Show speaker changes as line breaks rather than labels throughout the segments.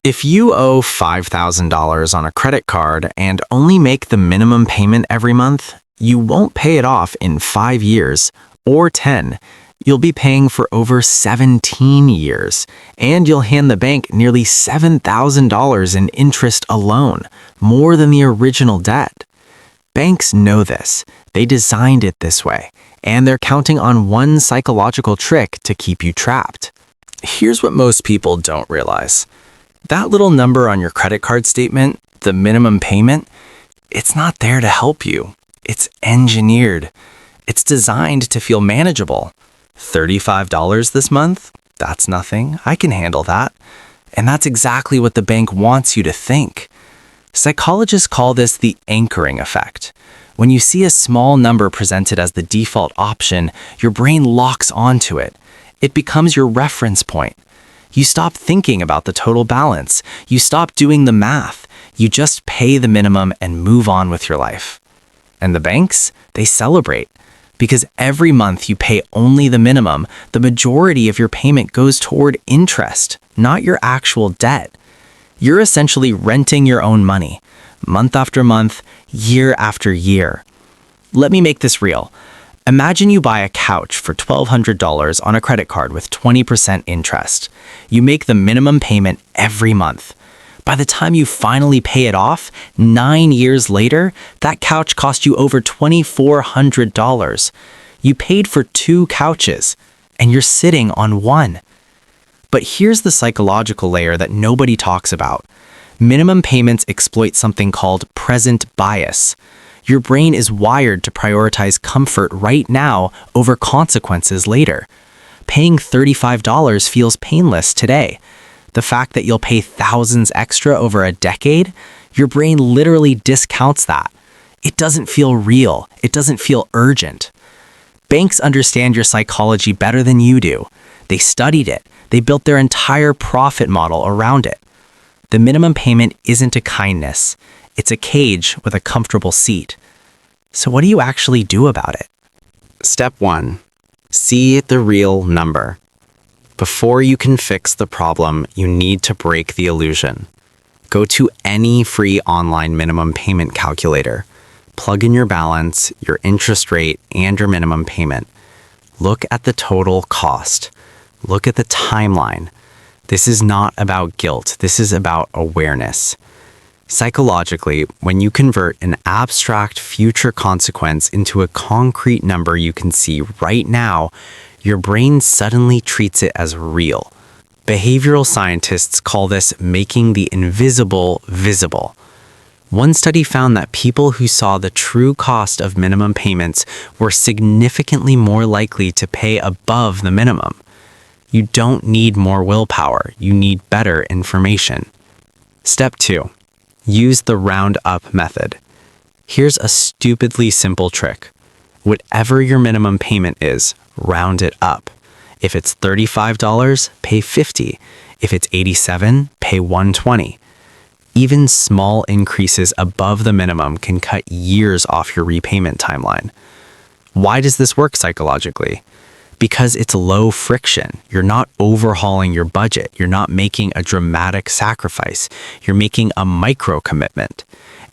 If you owe $5,000 on a credit card and only make the minimum payment every month, you won't pay it off in 5 years or 10. You'll be paying for over 17 years, and you'll hand the bank nearly $7,000 in interest alone, more than the original debt. Banks know this. They designed it this way, and they're counting on one psychological trick to keep you trapped. Here's what most people don't realize. That little number on your credit card statement, the minimum payment, it's not there to help you. It's engineered. It's designed to feel manageable. $35 this month? That's nothing. I can handle that. And that's exactly what the bank wants you to think. Psychologists call this the anchoring effect. When you see a small number presented as the default option, your brain locks onto it. It becomes your reference point. You stop thinking about the total balance. You stop doing the math. You just pay the minimum and move on with your life. And the banks, they celebrate. Because every month you pay only the minimum, the majority of your payment goes toward interest, not your actual debt. You're essentially renting your own money, month after month, year after year. Let me make this real. Imagine you buy a couch for $1,200 on a credit card with 20% interest. You make the minimum payment every month. By the time you finally pay it off, 9 years later, that couch cost you over $2,400. You paid for 2 couches, and you're sitting on one. But here's the psychological layer that nobody talks about. Minimum payments exploit something called present bias. Your brain is wired to prioritize comfort right now over consequences later. Paying $35 feels painless today. The fact that you'll pay thousands extra over a decade, your brain literally discounts that. It doesn't feel real. It doesn't feel urgent. Banks understand your psychology better than you do. They studied it. They built their entire profit model around it. The minimum payment isn't a kindness. It's a cage with a comfortable seat. So what do you actually do about it? Step 1. See the real number. Before you can fix the problem, you need to break the illusion. Go to any free online minimum payment calculator. Plug in your balance, your interest rate, and your minimum payment. Look at the total cost. Look at the timeline. This is not about guilt. This is about awareness. Psychologically, when you convert an abstract future consequence into a concrete number you can see right now, your brain suddenly treats it as real. Behavioral scientists call this making the invisible visible. One study found that people who saw the true cost of minimum payments were significantly more likely to pay above the minimum. You don't need more willpower. You need better information. Step 2. Use the round up method. Here's a stupidly simple trick. Whatever your minimum payment is, round it up. If it's $35, pay $50. If it's $87, pay $120. Even small increases above the minimum can cut years off your repayment timeline. Why does this work psychologically? Because it's low friction. You're not overhauling your budget. You're not making a dramatic sacrifice. You're making a micro commitment.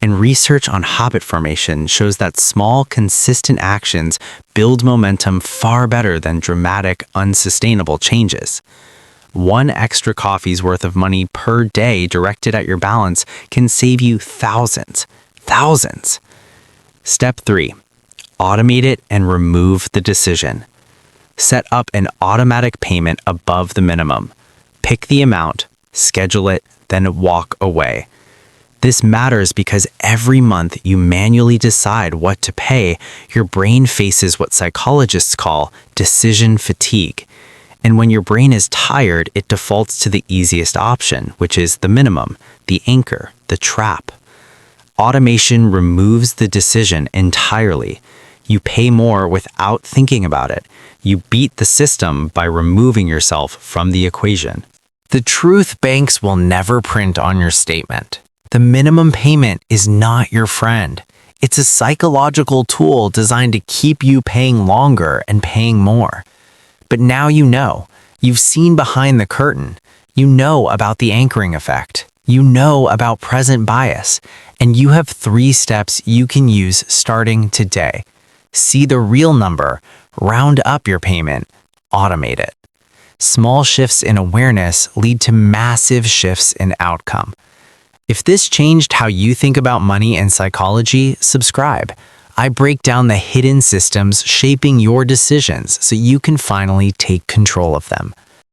And research on habit formation shows that small, consistent actions build momentum far better than dramatic, unsustainable changes. 1 extra coffee's worth of money per day directed at your balance can save you thousands. Step 3. Automate it and remove the decision. Set up an automatic payment above the minimum. Pick the amount, schedule it, then walk away. This matters because every month you manually decide what to pay, your brain faces what psychologists call decision fatigue. And when your brain is tired, it defaults to the easiest option, which is the minimum, the anchor, the trap. Automation removes the decision entirely. You pay more without thinking about it. You beat the system by removing yourself from the equation. The truth banks will never print on your statement. The minimum payment is not your friend. It's a psychological tool designed to keep you paying longer and paying more. But now you know. You've seen behind the curtain. You know about the anchoring effect. You know about present bias. And you have 3 steps you can use starting today. See the real number, round up your payment, automate it. Small shifts in awareness lead to massive shifts in outcome. If this changed how you think about money and psychology, subscribe. I break down the hidden systems shaping your decisions so you can finally take control of them.